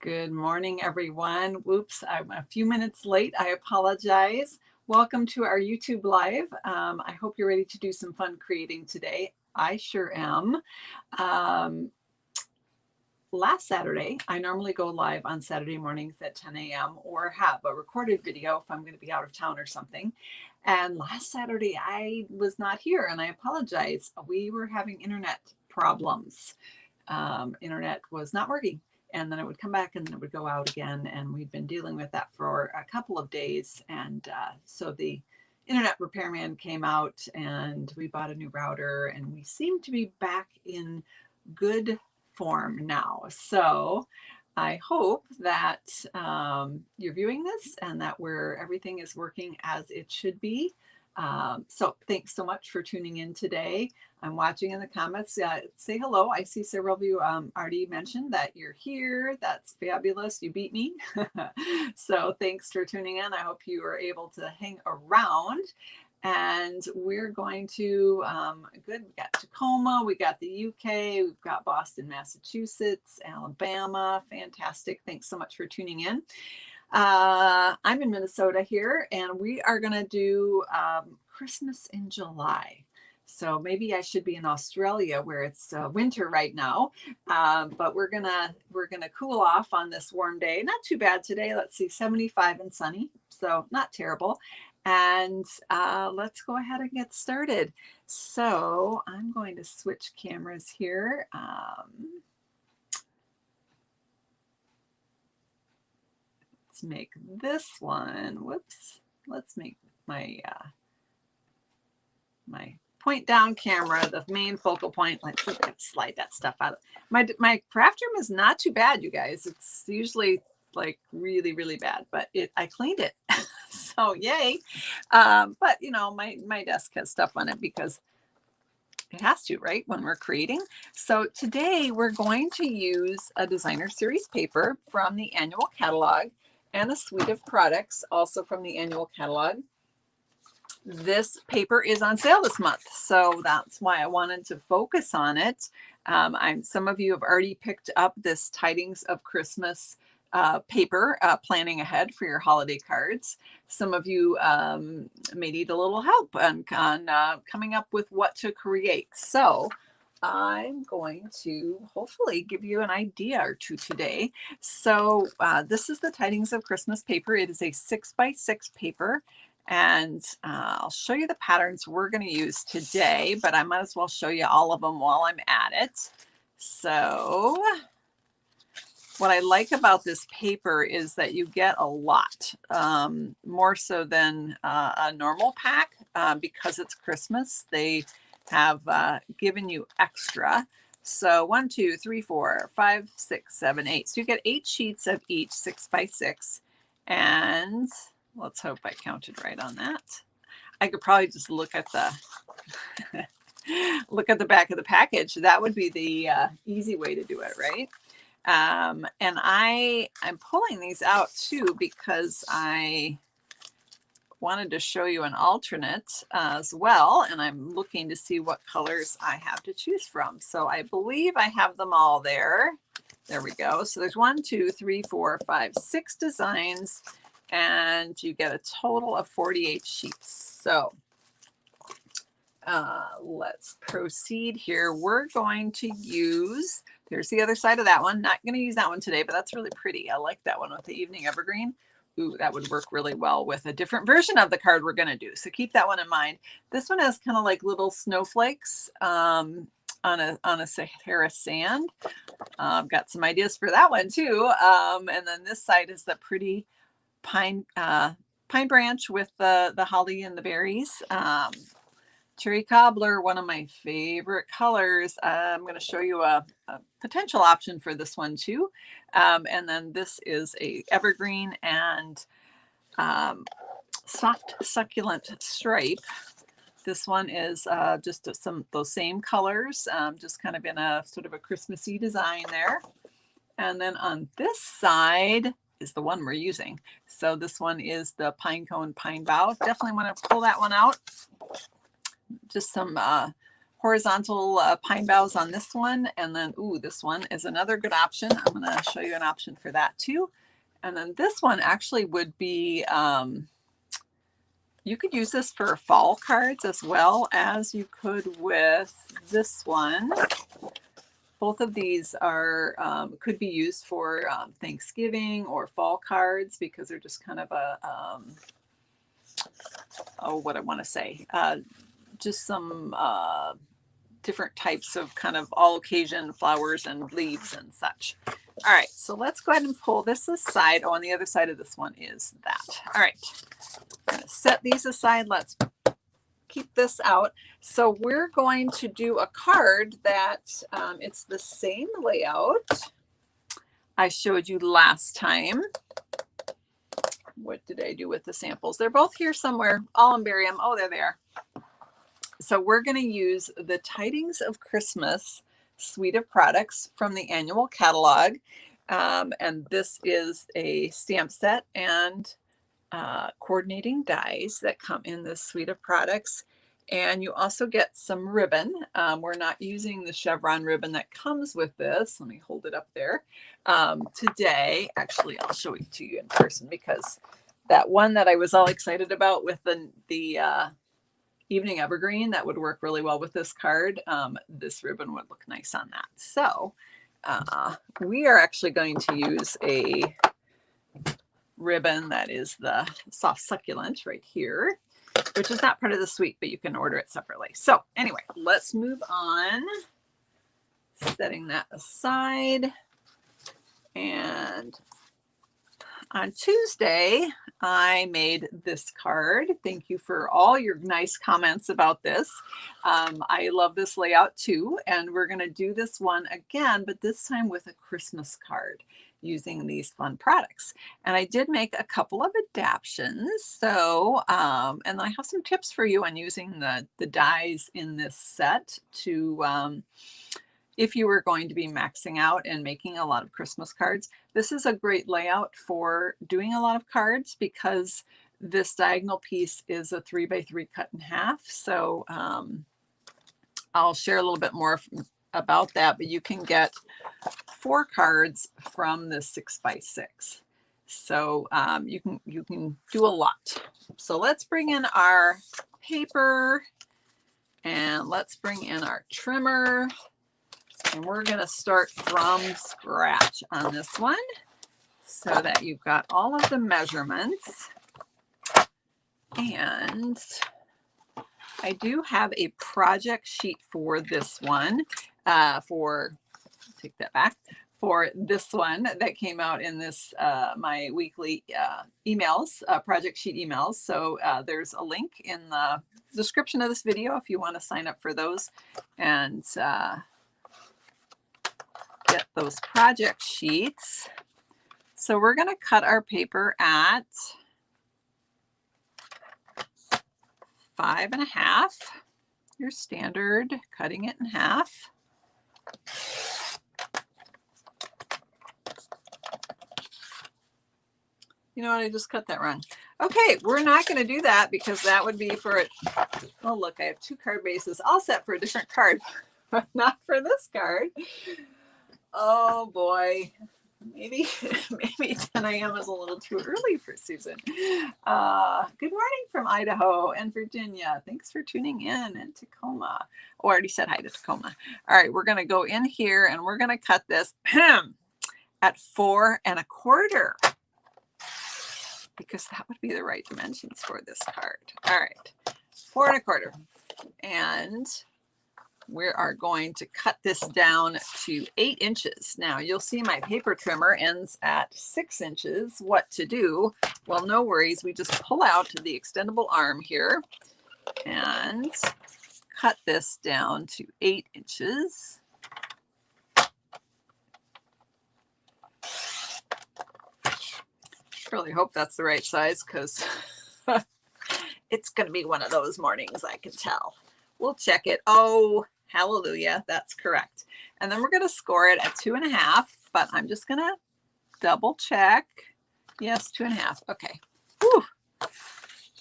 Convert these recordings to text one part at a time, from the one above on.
Good morning, everyone. Whoops, I'm a few minutes late. I apologize. Welcome to our YouTube Live. I hope you're ready to do some fun creating today. I sure am. Last Saturday, I normally go live on Saturday mornings at 10 a.m. or have a recorded video if I'm going to be out of town or something. And last Saturday, I was not here, and I apologize. We were having internet problems. Internet was not working, and then it would come back and then it would go out again, and we'd been dealing with that for a couple of days. And so the internet repairman came out and we bought a new router, and we seem to be back in good form now. So I hope that you're viewing this and that everything is working as it should be. So thanks so much for tuning in today. I'm watching in the comments. Say hello. I see several of you already mentioned that you're here. That's fabulous. You beat me. So thanks for tuning in. I hope you are able to hang around. And we're going to, we got Tacoma, we got the UK, we've got Boston, Massachusetts, Alabama. Fantastic. Thanks so much for tuning in. I'm in Minnesota here, and we are going to do Christmas in July. So maybe I should be in Australia where it's winter right now, but we're gonna cool off on this warm day. Not too bad today. Let's see, 75 and sunny, so not terrible. And let's go ahead and get started. So I'm going to switch cameras here. Let's make this one. Whoops. Let's make my my point down camera the main focal point. Let's slide that stuff out. My craft room is not too bad, you guys. It's usually like really bad, but I cleaned it. So yay. But you know, my desk has stuff on it because it has to, right, when we're creating. So today we're going to use a designer series paper from the annual catalog and a suite of products also from the annual catalog. This paper is on sale this month, so that's why I wanted to focus on it. Some of you have already picked up this Tidings of Christmas paper, planning ahead for your holiday cards. Some of you may need a little help on coming up with what to create. So I'm going to hopefully give you an idea or two today. So this is the Tidings of Christmas paper. It is a 6x6 paper. And I'll show you the patterns we're going to use today, but I might as well show you all of them while I'm at it. So what I like about this paper is that you get a lot, more so than a normal pack, because it's Christmas. They have given you extra. So 1, 2, 3, 4, 5, 6, 7, 8. So you get 8 sheets of each 6x6. And let's hope I counted right on that. I could probably just look at the back of the package. That would be the easy way to do it, right? And I'm pulling these out too because I wanted to show you an alternate as well, and I'm looking to see what colors I have to choose from. So I believe I have them all there. There we go. So there's 1, 2, 3, 4, 5, 6 designs, and you get a total of 48 sheets. So let's proceed here. We're going to use, there's the other side of that one. Not going to use that one today, but that's really pretty. I like that one with the evening evergreen. Ooh, that would work really well with a different version of the card we're going to do. So keep that one in mind. This one has kind of like little snowflakes on a Sahara sand. I've got some ideas for that one too. And then this side is the pretty pine branch with the holly and the berries. Cherry cobbler, one of my favorite colors. I'm going to show you a potential option for this one too. And then this is a evergreen and soft succulent stripe. This one is just those same colors, just kind of in a sort of a Christmassy design there. And then on this side is the one we're using. So this one is the pine cone, pine bough. Definitely want to pull that one out. Just some horizontal pine boughs on this one. And then, ooh, this one is another good option. I'm going to show you an option for that too. And then this one actually would be, you could use this for fall cards as well as you could with this one. Both of these are could be used for Thanksgiving or fall cards because they're just kind of a, oh, what I want to say, just some different types of kind of all occasion flowers and leaves and such. All right, so let's go ahead and pull this aside. Oh, on the other side of this one is that. All right, I'm gonna set these aside. Let's keep this out. So we're going to do a card that it's the same layout I showed you last time. What did I do with the samples? They're both here somewhere. I'll unbury them. Oh, there they are. So we're going to use the Tidings of Christmas suite of products from the annual catalog. And this is a stamp set and coordinating dies that come in this suite of products. And you also get some ribbon. We're not using the chevron ribbon that comes with this. Let me hold it up there. Today, actually, I'll show it to you in person because that one that I was all excited about with the evening evergreen, that would work really well with this card. This ribbon would look nice on that. So we are actually going to use a ribbon that is the soft succulent right here, which is not part of the suite, but you can order it separately. So anyway, let's move on. Setting that aside. And on Tuesday, I made this card. Thank you for all your nice comments about this. I love this layout too. And we're going to do this one again, but this time with a Christmas card using these fun products. And I did make a couple of adaptions. So, and I have some tips for you on using the dies in this set to, if you were going to be maxing out and making a lot of Christmas cards. This is a great layout for doing a lot of cards because this diagonal piece is a 3x3 cut in half. So I'll share a little bit more about that, but you can get 4 cards from the 6x6. So you can do a lot. So let's bring in our paper and let's bring in our trimmer. And we're going to start from scratch on this one so that you've got all of the measurements. And I do have a project sheet for this one, take that back, for this one that came out in this, my weekly emails, project sheet emails. So there's a link in the description of this video if you want to sign up for those and get those project sheets. So we're going to cut our paper at 5.5, your standard cutting it in half. You know what, I just cut that wrong. Okay, we're not going to do that because that would be for it. Oh, look, I have 2 card bases all set for a different card, but not for this card. Oh boy, maybe 10 a.m. is a little too early for Susan. Good morning from Idaho and Virginia. Thanks for tuning in, and Tacoma. Oh, I already said hi to Tacoma. All right, we're going to go in here and we're going to cut this at 4 1/4 because that would be the right dimensions for this card. All right, 4 1/4, and we are going to cut this down to 8 inches. Now you'll see my paper trimmer ends at 6 inches. What to do? Well, no worries. We just pull out the extendable arm here and cut this down to 8 inches. Really hope that's the right size because it's going to be one of those mornings, I can tell. We'll check it. Oh, hallelujah, that's correct. And then we're going to score it at 2.5, but I'm just going to double check. Yes, 2.5. Okay. Whew.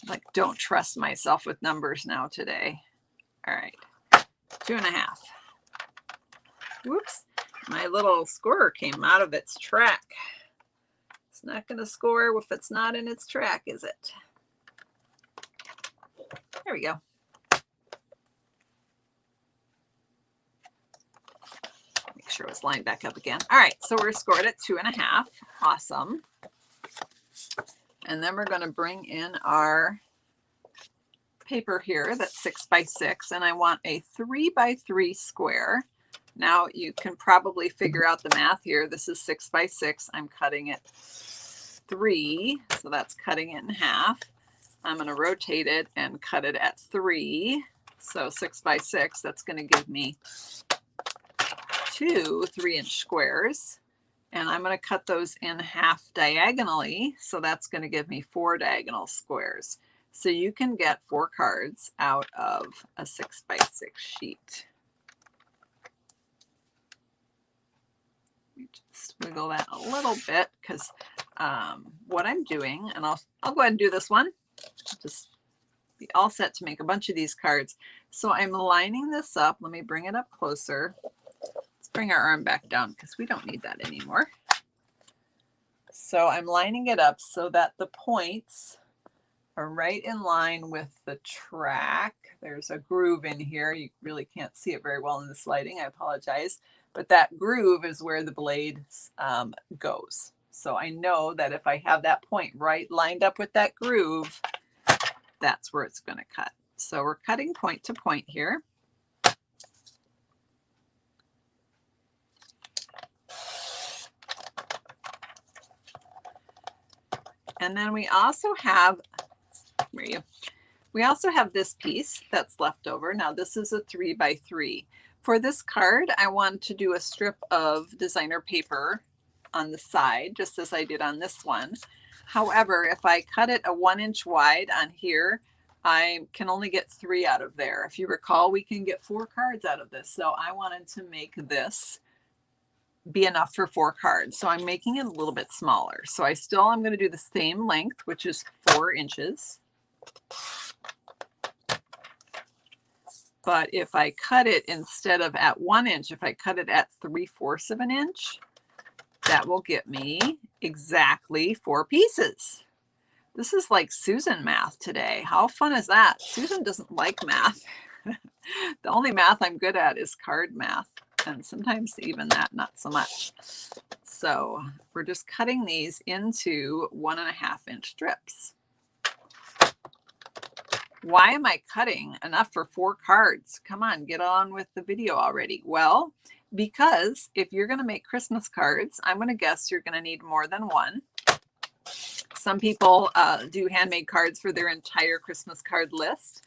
Like, don't trust myself with numbers now today. All right. 2.5. Whoops, my little scorer came out of its track. It's not going to score if it's not in its track, is it? There we go. Make sure it's lined back up again. All right, so we're scored at 2.5. Awesome. And then we're going to bring in our paper here that's 6 by 6, and I want a 3 by 3 square. Now you can probably figure out the math here. This is 6 by 6. I'm cutting it 3, so that's cutting it in half. I'm going to rotate it and cut it at 3. So 6 by 6, that's going to give me 2 3-inch squares. And I'm going to cut those in half diagonally. So that's going to give me 4 diagonal squares. So you can get 4 cards out of a 6 by 6 sheet. Just wiggle that a little bit because what I'm doing, and I'll go ahead and do this one. Just be all set to make a bunch of these cards. So I'm lining this up. Let me bring it up closer. Let's bring our arm back down because we don't need that anymore. So I'm lining it up so that the points are right in line with the track. There's a groove in here. You really can't see it very well in this lighting. I apologize. But that groove is where the blade goes. So I know that if I have that point right lined up with that groove, that's where it's going to cut. So we're cutting point to point here. And then we also have, where are you? We also have this piece that's left over. Now this is a 3 by 3. For this card, I want to do a strip of designer paper on the side, just as I did on this one. However, if I cut it a 1-inch wide on here, I can only get 3 out of there. If you recall, we can get 4 cards out of this. So I wanted to make this be enough for 4 cards. So I'm making it a little bit smaller. So I still am going to do the same length, which is 4 inches. But if I cut it instead of at 1 inch, if I cut it at 3/4 of an inch, that will get me exactly 4 pieces. This is like Susan math today. How fun is that? Susan doesn't like math. The only math I'm good at is card math. And sometimes even that, not so much. So we're just cutting these into 1.5-inch strips. Why am I cutting enough for 4 cards? Come on, get on with the video already. Well, because if you're going to make Christmas cards, I'm going to guess you're going to need more than one. Some people do handmade cards for their entire Christmas card list.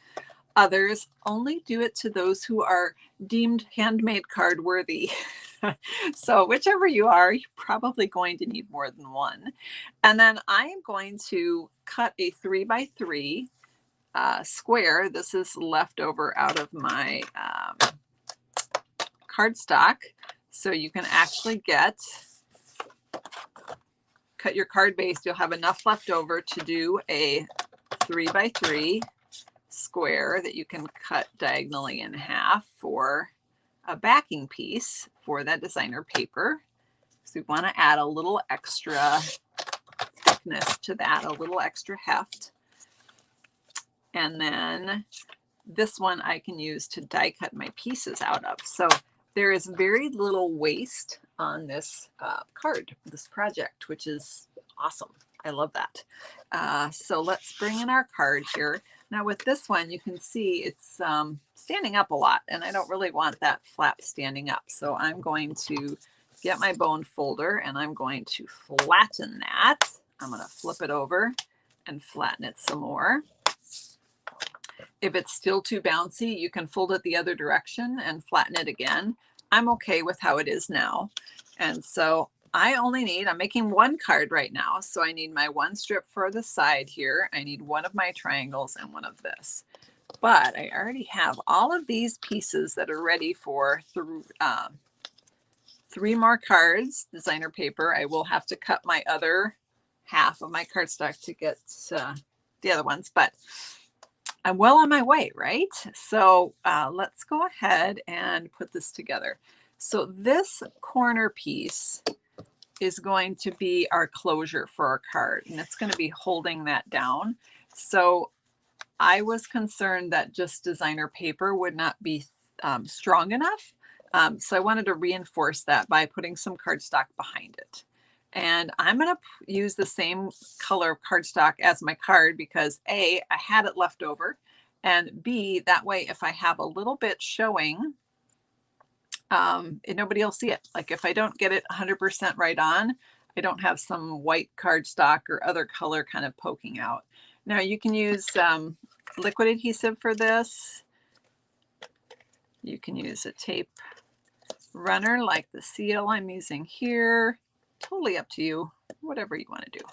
Others only do it to those who are deemed handmade card worthy. So whichever you are, you're probably going to need more than one. And then I am going to cut a 3 by 3 square. This is leftover out of my cardstock. So you can actually cut your card base. You'll have enough left over to do a 3 by 3 square that you can cut diagonally in half for a backing piece for that designer paper. So we want to add a little extra thickness to that, a little extra heft. And then this one I can use to die cut my pieces out of. So there is very little waste on this card, this project, which is awesome. I love that. So let's bring in our card here. Now with this one, you can see it's standing up a lot, and I don't really want that flap standing up. So I'm going to get my bone folder and I'm going to flatten that. I'm going to flip it over and flatten it some more. If it's still too bouncy, you can fold it the other direction and flatten it again. I'm okay with how it is now. And so I'm making 1 card right now. So I need my 1 strip for the side here. I need 1 of my triangles and 1 of this. But I already have all of these pieces that are ready for 3 more cards, designer paper. I will have to cut my other half of my cardstock to get the other ones. But I'm well on my way, right? So let's go ahead and put this together. So this corner piece is going to be our closure for our card, and it's going to be holding that down. So I was concerned that just designer paper would not be strong enough. So I wanted to reinforce that by putting some cardstock behind it. And I'm going to use the same color of cardstock as my card because A, I had it left over, and B, that way if I have a little bit showing, nobody will see it. Like if I don't get it 100% right on, I don't have some white cardstock or other color kind of poking out. Now you can use liquid adhesive for this. You can use a tape runner like the seal I'm using here. Totally up to you, whatever you want to do.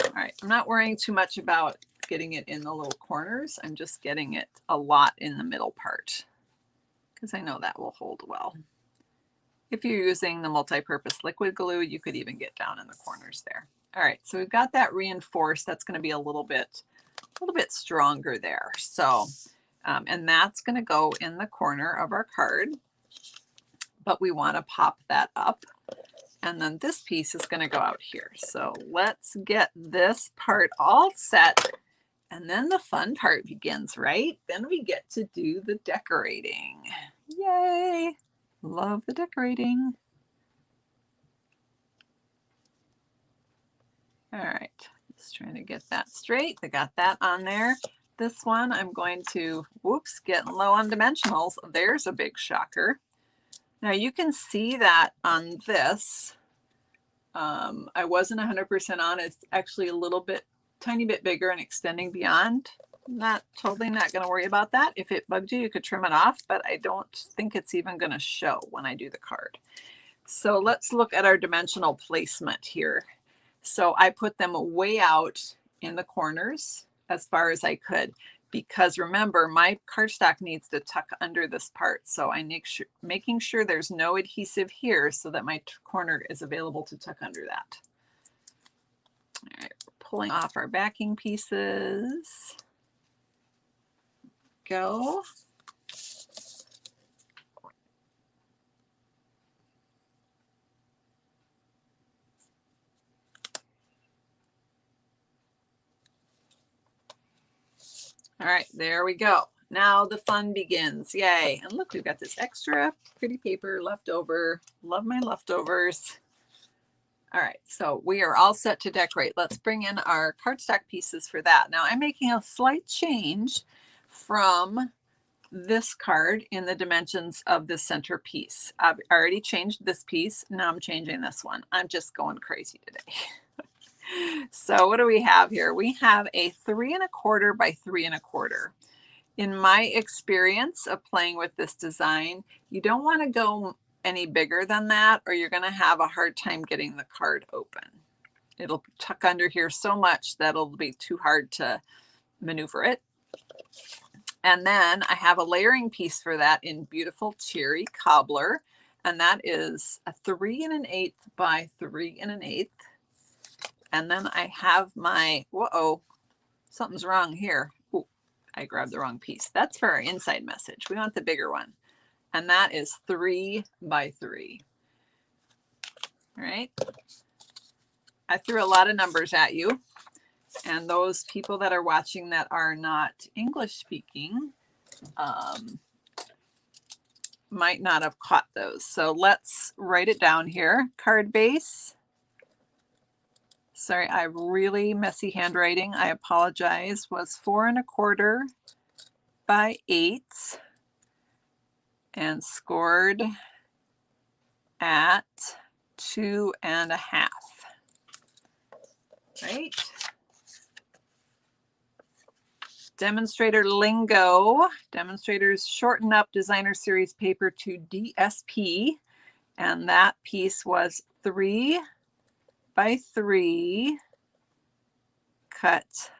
All right, I'm not worrying too much about getting it in the little corners. I'm just getting it a lot in the middle part because I know that will hold well. If you're using the multi-purpose liquid glue, you could even get down in the corners there. All right, so we've got that reinforced. That's going to be a little bit stronger there. So, and that's going to go in the corner of our card, but we want to pop that up. And then this piece is going to go out here. So let's get this part all set. And then the fun part begins, right? Then we get to do the decorating. Yay! Love the decorating. All right, just trying to get that straight. I got that on there. This one I'm going to, whoops, getting low on dimensionals. There's a big shocker. Now you can see that on this. I wasn't 100% on. It's actually a little bit, tiny bit bigger and extending beyond. Totally not going to worry about that. If it bugged you, you could trim it off, but I don't think it's even going to show when I do the card. So let's look at our dimensional placement here. So I put them way out in the corners as far as I could, because remember, my cardstock needs to tuck under this part. So I making sure there's no adhesive here so that my corner is available to tuck under that. All right, pulling off our backing pieces. Go. All right, there we go. Now the fun begins. Yay. And look, we've got this extra pretty paper left over. Love my leftovers. All right, so we are all set to decorate. Let's bring in our cardstock pieces for that. Now I'm making a slight change from this card in the dimensions of the center piece. I've already changed this piece. Now I'm changing this one. I'm just going crazy today. So what do we have here? We have a 3 1/4 by 3 1/4. In my experience of playing with this design, you don't want to go any bigger than that, or you're going to have a hard time getting the card open. It'll tuck under here so much that it'll be too hard to maneuver it. And then I have a layering piece for that in beautiful cherry cobbler, and that is a 3 1/8 by 3 1/8. And then I have my, whoa, something's wrong here. Ooh, I grabbed the wrong piece. That's for our inside message. We want the bigger one. And that is 3 by 3. All right. I threw a lot of numbers at you. And those people that are watching that are not English speaking might not have caught those. So let's write it down here. Card base. Sorry, I have really messy handwriting. I apologize. Was 4 1/4 by 8 and scored at 2 1/2. Right? Demonstrator lingo. Demonstrators shorten up designer series paper to DSP. And that piece was 3 by 3, cut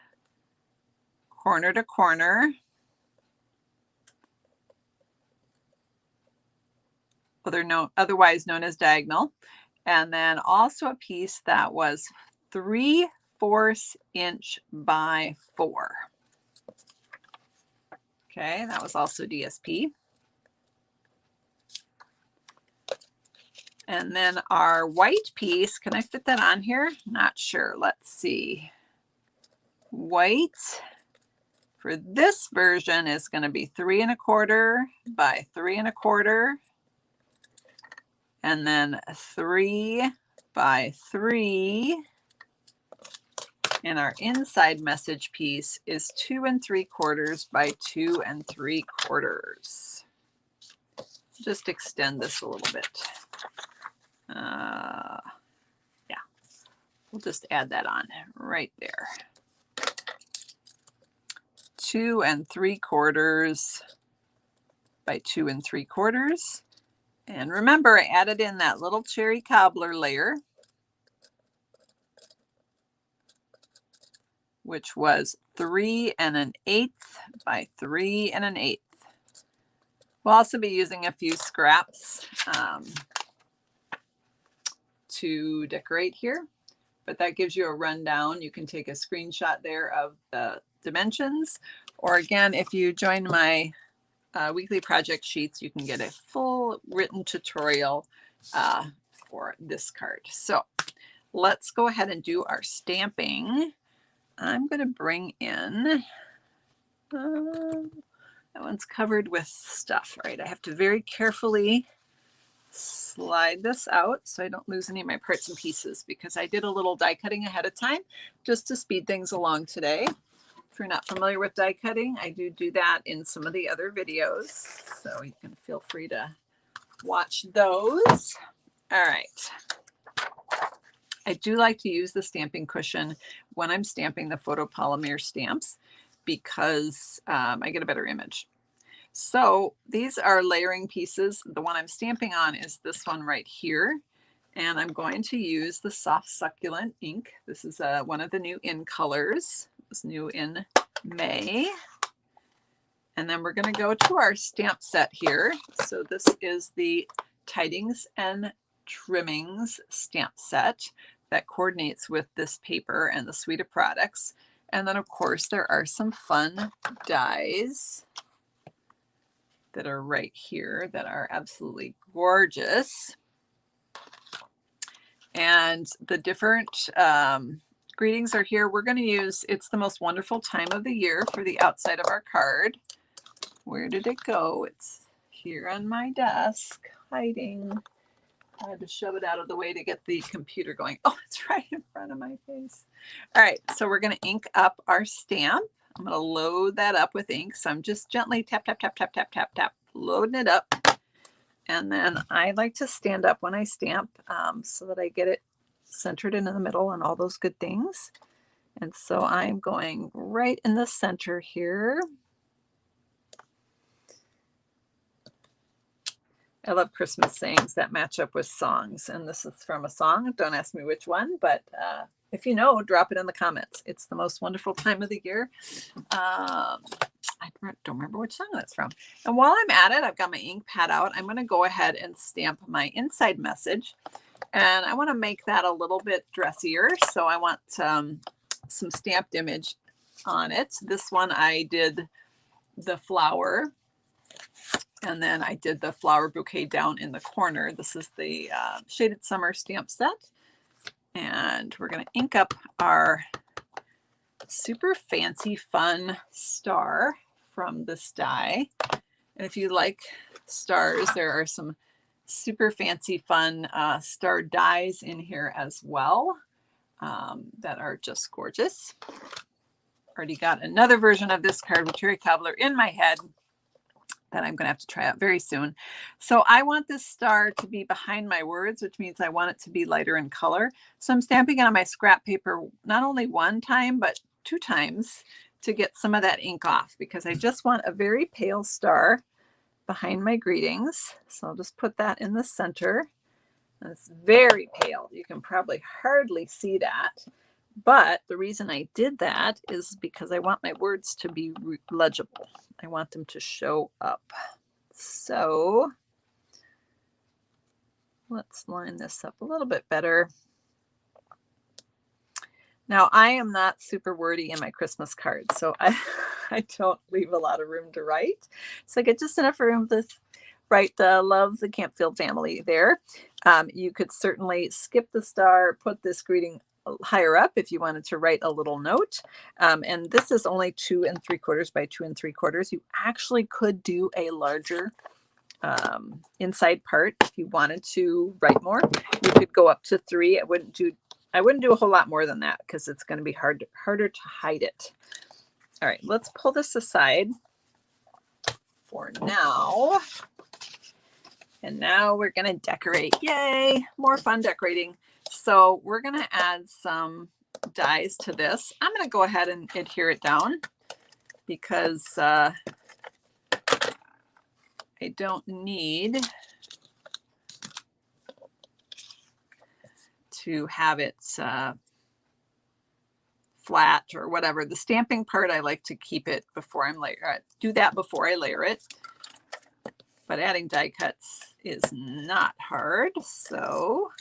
corner to corner. Otherwise known as diagonal. And then also a piece that was 3/4 inch by 4. Okay, that was also DSP. And then our white piece, can I fit that on here? Not sure. Let's see. White for this version is going to be 3 1/4 by 3 1/4. And then 3 by 3. And our inside message piece is 2 3/4 by 2 3/4. Just extend this a little bit. Yeah, we'll just add that on right there. 2 3/4 by 2 3/4. And remember, I added in that little cherry cobbler layer, which was 3 1/8 by 3 1/8. We'll also be using a few scraps to decorate here, but that gives you a rundown. You can take a screenshot there of the dimensions, or again, if you join my weekly project sheets, you can get a full written tutorial for this card. So let's go ahead and do our stamping. I'm going to bring in, that one's covered with stuff, right? I have to very carefully slide this out so I don't lose any of my parts and pieces, because I did a little die cutting ahead of time just to speed things along today. If you're not familiar with die cutting, I do that in some of the other videos, so you can feel free to watch those. All right. I do like to use the stamping cushion when I'm stamping the photopolymer stamps because I get a better image. So these are layering pieces. The one I'm stamping on is this one right here. And I'm going to use the soft succulent ink. This is one of the new in colors. It was new in May. And then we're going to go to our stamp set here. So this is the Tidings and Trimmings stamp set that coordinates with this paper and the suite of products. And then of course there are some fun dies that are right here that are absolutely gorgeous. And the different greetings are here. We're going to use It's the Most Wonderful Time of the Year for the outside of our card. Where did it go? It's here on my desk, hiding. I had to shove it out of the way to get the computer going. Oh, it's right in front of my face. All right, so we're going to ink up our stamp. I'm going to load that up with ink. So I'm just gently tap, tap, tap, tap, tap, tap, tap, loading it up. And then I like to stand up when I stamp so that I get it centered in the middle and all those good things. And so I'm going right in the center here. I love Christmas sayings that match up with songs. And this is from a song. Don't ask me which one, but if you know, drop it in the comments. It's the most wonderful time of the year. I don't remember which song that's from. And while I'm at it, I've got my ink pad out. I'm going to go ahead and stamp my inside message. And I want to make that a little bit dressier. So I want some stamped image on it. This one I did the flower. And then I did the flower bouquet down in the corner. This is the Shaded Summer stamp set. And we're going to ink up our super fancy, fun star from this die. And if you like stars, there are some super fancy, fun star dies in here as well that are just gorgeous. Already got another version of this card with cherry cobbler in my head that I'm going to have to try out very soon. So I want this star to be behind my words, which means I want it to be lighter in color. So I'm stamping it on my scrap paper not only one time, but 2 times to get some of that ink off, because I just want a very pale star behind my greetings. So I'll just put that in the center. And it's very pale. You can probably hardly see that. But the reason I did that is because I want my words to be legible. I want them to show up. So let's line this up a little bit better. Now, I am not super wordy in my Christmas cards, so I don't leave a lot of room to write. So I get just enough room to write love the Campfield family there. You could certainly skip the star, put this greeting higher up if you wanted to write a little note. And this is only 2 3/4 by 2 3/4. You actually could do a larger inside part if you wanted to write more. You could go up to 3. I wouldn't do a whole lot more than that because it's going to be harder to hide it. All right, let's pull this aside for now. And now we're going to decorate. Yay, more fun decorating. So we're going to add some dies to this. I'm going to go ahead and adhere it down because I don't need to have it flat or whatever. The stamping part, I like to keep it before I'm do that before I layer it. But adding die cuts is not hard. So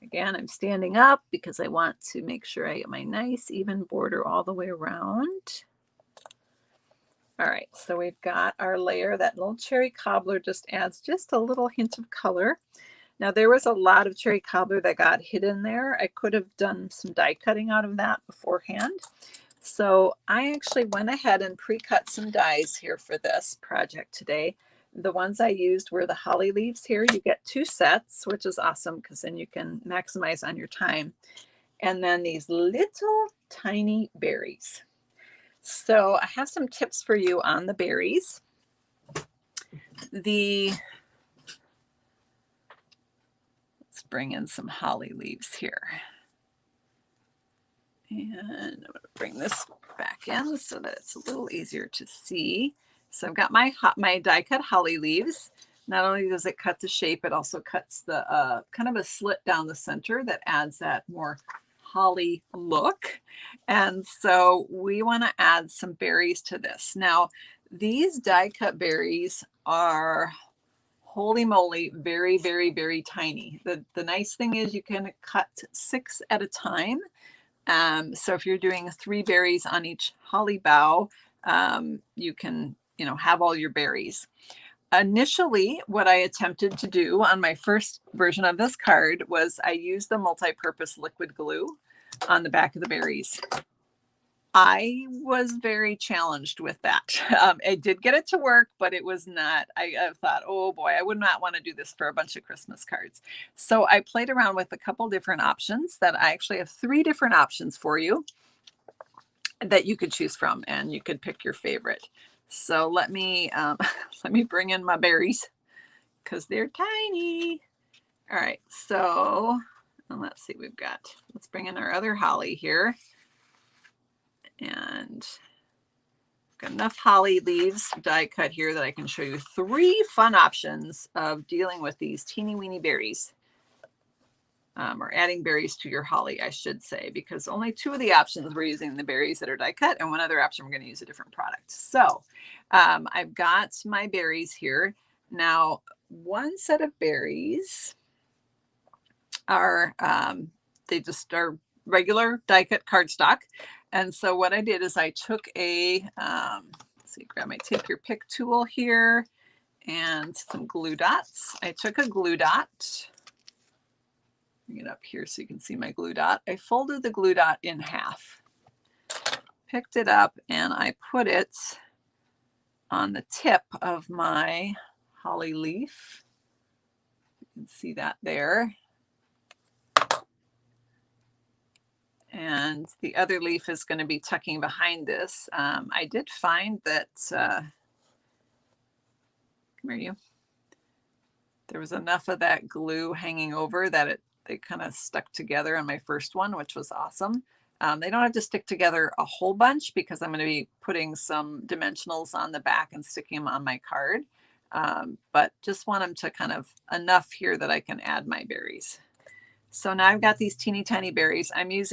again, I'm standing up because I want to make sure I get my nice even border all the way around. All right, so we've got our layer. That little cherry cobbler just adds just a little hint of color. Now there was a lot of cherry cobbler that got hidden there. I could have done some die cutting out of that beforehand. So I actually went ahead and pre-cut some dies here for this project today. The ones I used were the holly leaves here. You get 2 sets, which is awesome because then you can maximize on your time. And then these little tiny berries. So I have some tips for you on the berries. Let's bring in some holly leaves here. And I'm going to bring this back in so that it's a little easier to see. So I've got my die cut holly leaves. Not only does it cut the shape, it also cuts the kind of a slit down the center that adds that more holly look. And so we want to add some berries to this. Now, these die cut berries are, holy moly, very, very, very tiny. The nice thing is you can cut 6 at a time. So if you're doing 3 berries on each holly bough, you can, have all your berries. Initially, what I attempted to do on my first version of this card was I used the multi-purpose liquid glue on the back of the berries. I was very challenged with that. I did get it to work, but it was not, I thought, oh boy, I would not want to do this for a bunch of Christmas cards. So I played around with a couple different options that I actually have 3 different options for you that you could choose from, and you could pick your favorite. So let me bring in my berries because they're tiny. All right, so let's see, let's bring in our other holly here. And got enough holly leaves die cut here that I can show you 3 fun options of dealing with these teeny weeny berries, or adding berries to your holly, I should say, because only 2 of the options we're using the berries that are die cut, and 1 other option we're going to use a different product. So I've got my berries here. Now, one set of berries are, they just are regular die cut cardstock. And so what I did is I took a, let's see, grab my take your pick tool here and some glue dots. I took a glue dot, bring it up here so you can see my glue dot. I folded the glue dot in half, picked it up, and I put it on the tip of my holly leaf. You can see that there. And the other leaf is going to be tucking behind this. I did find that, come here you, there was enough of that glue hanging over that they kind of stuck together on my first one, which was awesome. They don't have to stick together a whole bunch because I'm going to be putting some dimensionals on the back and sticking them on my card. But just want them to kind of enough here that I can add my berries. So now I've got these teeny tiny berries. I use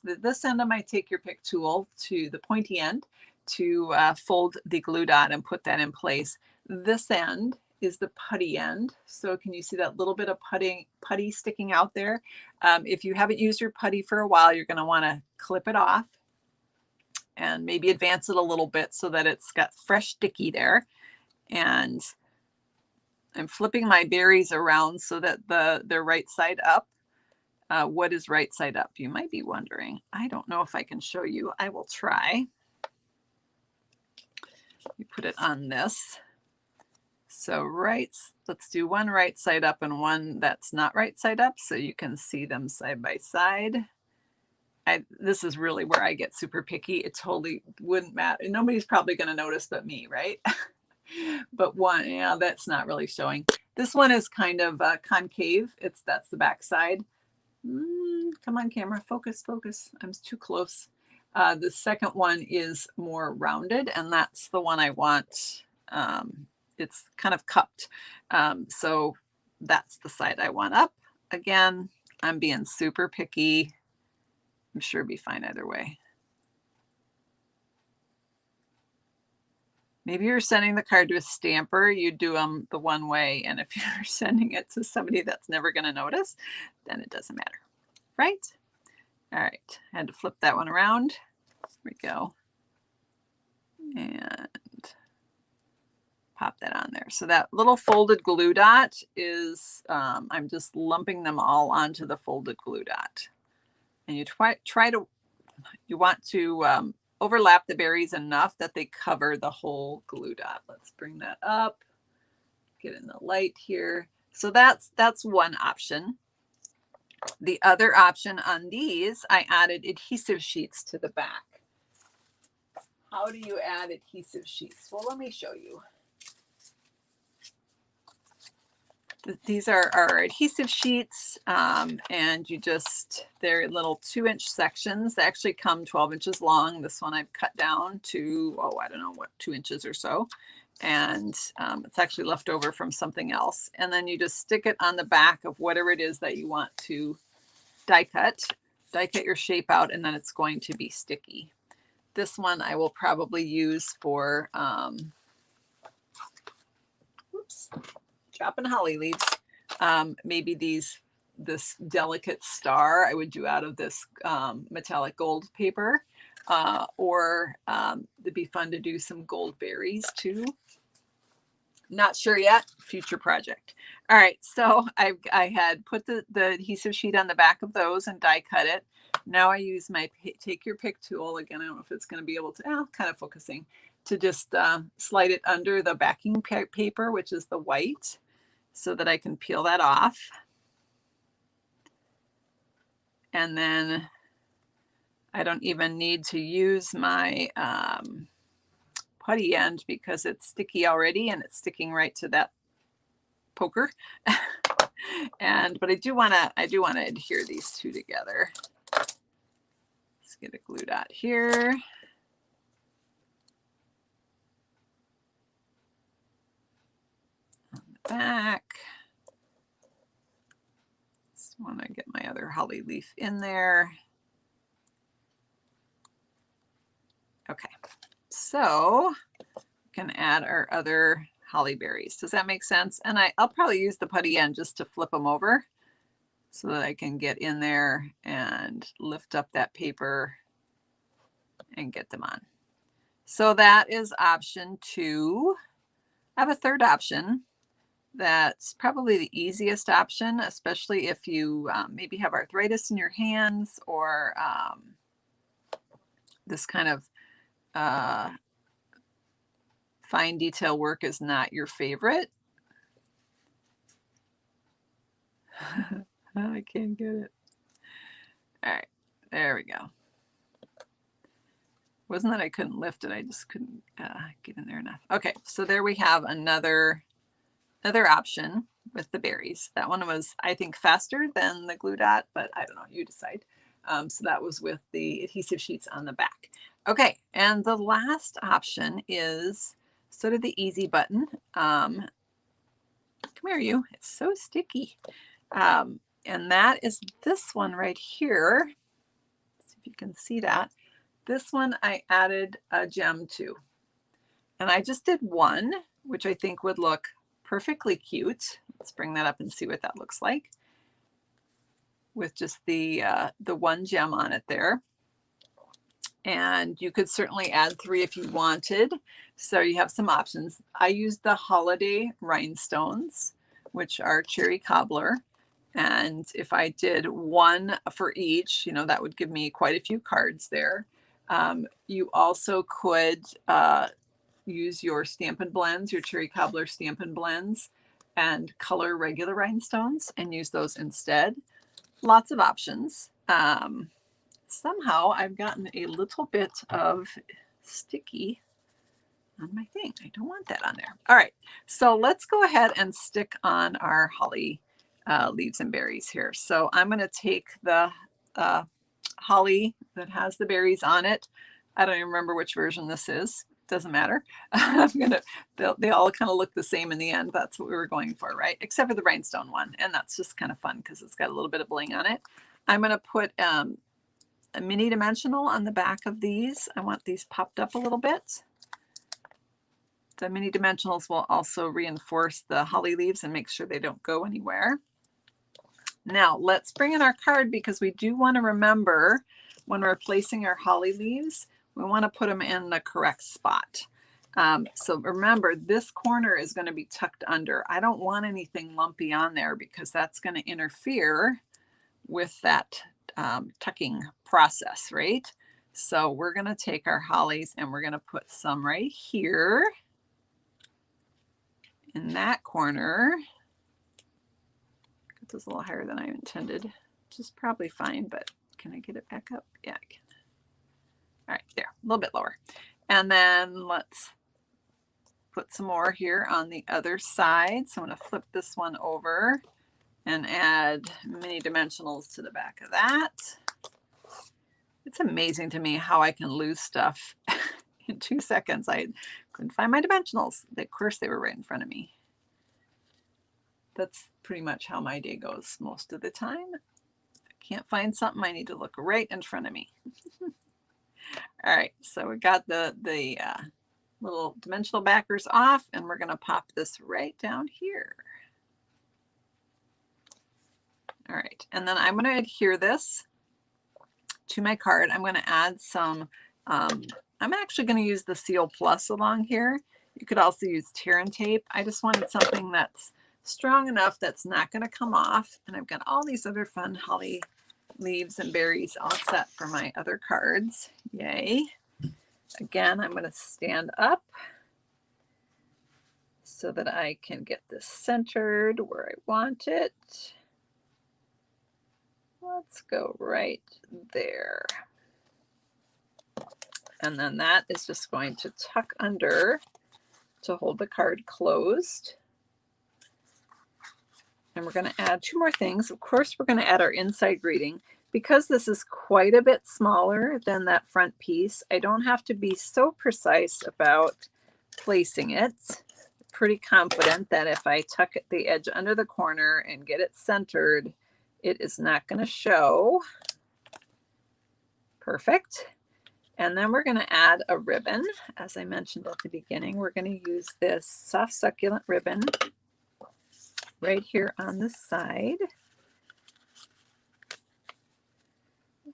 this end of my take your pick tool to the pointy end to fold the glue dot and put that in place. This end is the putty end. So can you see that little bit of putty sticking out there? If you haven't used your putty for a while, you're going to want to clip it off and maybe advance it a little bit so that it's got fresh sticky there. And I'm flipping my berries around so that they're right side up. What is right side up? You might be wondering. I don't know if I can show you. I will try. You put it on this. So let's do one right side up and one that's not right side up so you can see them side by side. This is really where I get super picky. It totally wouldn't matter. Nobody's probably going to notice but me, right? But one, yeah, that's not really showing. This one is kind of concave. That's the back side. Come on, camera, focus. I'm too close. The second one is more rounded, and that's the one I want. It's kind of cupped. So that's the side I want up. Again, I'm being super picky. I'm sure it'd be fine either way. Maybe you're sending the card to a stamper, you do them the one way. And if you're sending it to somebody that's never going to notice, then it doesn't matter, right? All right, I had to flip that one around. There we go. And pop that on there. So that little folded glue dot is, I'm just lumping them all onto the folded glue dot. And you you want to overlap the berries enough that they cover the whole glue dot. Let's bring that up, get in the light here. So that's one option. The other option on these, I added adhesive sheets to the back. How do you add adhesive sheets? Well, let me show you. These are our adhesive sheets, and they're little 2-inch sections. They actually come 12 inches long. This one I've cut down to, I don't know what, 2 inches or so. And it's actually left over from something else. And then you just stick it on the back of whatever it is that you want to die cut your shape out, and then it's going to be sticky. This one I will probably use for, dropping holly leaves. Maybe this delicate star I would do out of this metallic gold paper, or it'd be fun to do some gold berries too. Not sure yet, future project. All right, so I had put the adhesive sheet on the back of those and die cut it. Now I use my take your pick tool. Again, I don't know if it's going to be able to, kind of focusing, to just slide it under the backing paper, which is the white, so that I can peel that off. And then I don't even need to use my putty end because it's sticky already and it's sticking right to that poker. But I do want to adhere these two together. Let's get a glue dot here. On the back. Just want to get my other holly leaf in there. Okay, so we can add our other holly berries. Does that make sense? And I'll probably use the putty end just to flip them over so that I can get in there and lift up that paper and get them on. So that is option 2. I have a third option that's probably the easiest option, especially if you maybe have arthritis in your hands, or this kind of fine detail work is not your favorite. I can't get it. All right, there we go. Wasn't that I couldn't lift it, I just couldn't get in there enough. Okay, so there we have another option with the berries. That one was, I think, faster than the glue dot, but I don't know, you decide. So that was with the adhesive sheets on the back. Okay, and the last option is sort of the easy button. Come here, you. It's so sticky. And that is this one right here. Let's see if you can see that. This one I added a gem to. And I just did one, which I think would look perfectly cute. Let's bring that up and see what that looks like with just the one gem on it there. And you could certainly add 3 if you wanted. So you have some options. I used the holiday rhinestones, which are cherry cobbler. And if I did 1 for each, you know, that would give me quite a few cards there. You also could use your Stampin' Blends, your cherry cobbler Stampin' Blends, and color regular rhinestones and use those instead. Lots of options. Somehow I've gotten a little bit of sticky on my thing. I don't want that on there. All right, so let's go ahead and stick on our holly leaves and berries here. So I'm going to take the holly that has the berries on it. I don't even remember which version this is. Doesn't matter. They all kind of look the same in the end. That's what we were going for, right? Except for the rhinestone one. And that's just kind of fun because it's got a little bit of bling on it. I'm going to put a mini dimensional on the back of these. I want these popped up a little bit. The mini dimensionals will also reinforce the holly leaves and make sure they don't go anywhere. Now let's bring in our card because we do want to remember when we're placing our holly leaves, we want to put them in the correct spot. So remember, this corner is going to be tucked under. I don't want anything lumpy on there because that's going to interfere with that tucking process, right? So we're going to take our hollies and we're going to put some right here in that corner. Get this a little higher than I intended, which is probably fine, but can I get it back up? Yeah, I can. All right, there, a little bit lower. And then let's put some more here on the other side. So I'm going to flip this one over and add mini dimensionals to the back of that. It's amazing to me how I can lose stuff in 2 seconds. I couldn't find my dimensionals. Of course, they were right in front of me. That's pretty much how my day goes most of the time. If I can't find something, I need to look right in front of me. All right, so we got the little dimensional backers off, and we're going to pop this right down here. All right, and then I'm going to adhere this to my card. I'm going to add some, I'm actually going to use the Seal Plus along here. You could also use tear and tape. I just wanted something that's strong enough that's not going to come off. And I've got all these other fun holly leaves and berries all set for my other cards. Yay. Again, I'm going to stand up so that I can get this centered where I want it. Let's go right there. And then that is just going to tuck under to hold the card closed. And we're going to add 2 more things. Of course, we're going to add our inside greeting. Because this is quite a bit smaller than that front piece, I don't have to be so precise about placing it. Pretty confident that if I tuck the edge under the corner and get it centered, it is not going to show. Perfect. And then we're going to add a ribbon. As I mentioned at the beginning, we're going to use this soft succulent ribbon right here on the side.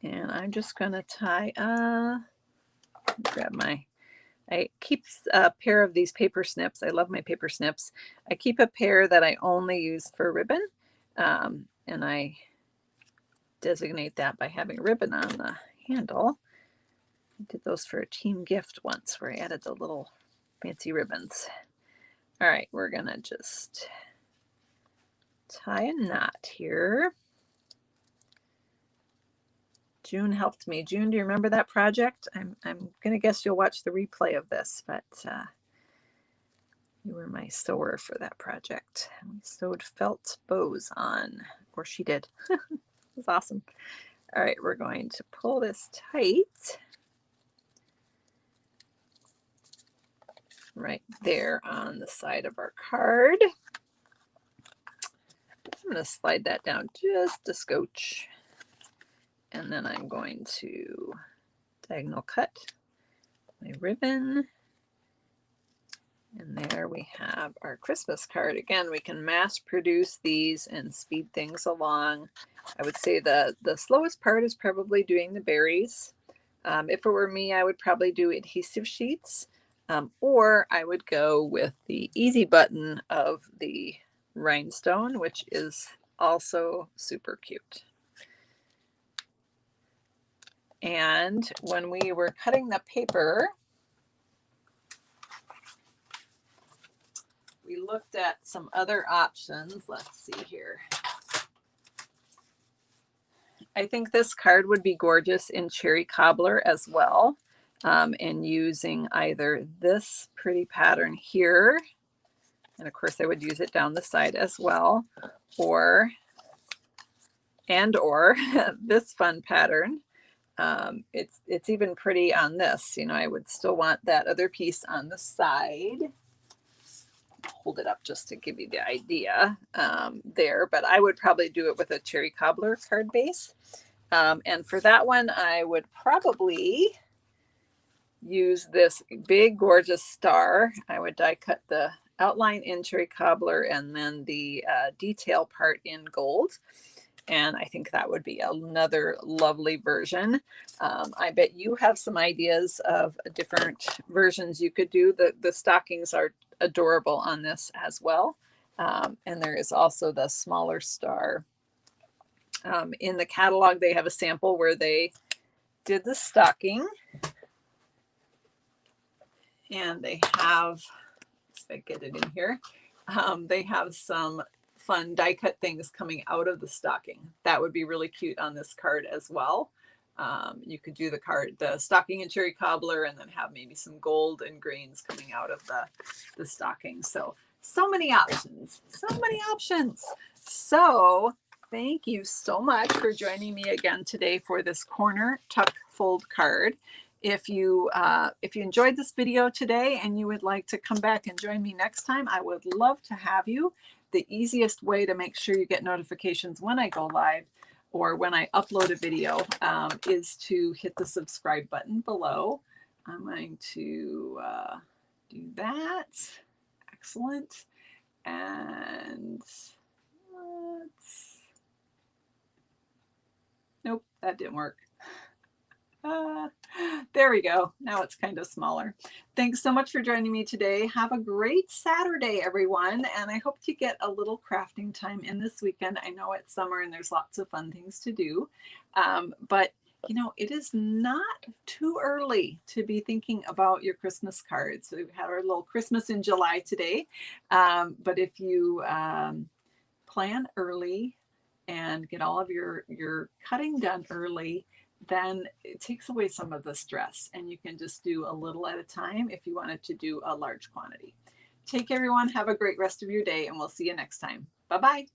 And I'm just going to tie grab I keep a pair of these paper snips. I love my paper snips. I keep a pair that I only use for ribbon. And I designate that by having a ribbon on the handle. I did those for a team gift once where I added the little fancy ribbons. All right, we're going to just tie a knot here. June helped me. June, do you remember that project? I'm going to guess you'll watch the replay of this, but you were my sewer for that project. We sewed felt bows on, or she did. It was awesome. All right, we're going to pull this tight. Right there on the side of our card. I'm going to slide that down just a scotch. And then I'm going to diagonal cut my ribbon. And there we have our Christmas card. Again, we can mass produce these and speed things along. I would say the slowest part is probably doing the berries. If it were me, I would probably do adhesive sheets, or I would go with the easy button of the rhinestone, which is also super cute. And when we were cutting the paper, we looked at some other options. Let's see here. I think this card would be gorgeous in cherry cobbler as well, and using either this pretty pattern here, and of course I would use it down the side as well, or this fun pattern. It's even pretty on this. You know, I would still want that other piece on the side. Hold it up just to give you the idea there, but I would probably do it with a cherry cobbler card base. And for that one, I would probably use this big, gorgeous star. I would die cut the outline in cherry cobbler and then the detail part in gold. And I think that would be another lovely version. I bet you have some ideas of different versions you could do. The stockings are adorable on this as well. And there is also the smaller star. In the catalog, they have a sample where they did the stocking. And they have, let's see if I get it in here. They have some fun die cut things coming out of the stocking. That would be really cute on this card as well. You could do the stocking and cherry cobbler, and then have maybe some gold and greens coming out of the stocking. So many options, so many options. So thank you so much for joining me again today for this corner tuck fold card. If you enjoyed this video today and you would like to come back and join me next time, I would love to have you. The easiest way to make sure you get notifications when I go live or when I upload a video is to hit the subscribe button below. I'm going to do that. Excellent. And nope, that didn't work. There we go. Now it's kind of smaller. Thanks so much for joining me today. Have a great Saturday, everyone. And I hope you get a little crafting time in this weekend. I know it's summer and there's lots of fun things to do. But you know, it is not too early to be thinking about your Christmas cards. So we've had our little Christmas in July today. But if you plan early and get all of your cutting done early, then it takes away some of the stress, and you can just do a little at a time if you wanted to do a large quantity. Take care, everyone. Have a great rest of your day, and we'll see you next time. Bye-bye.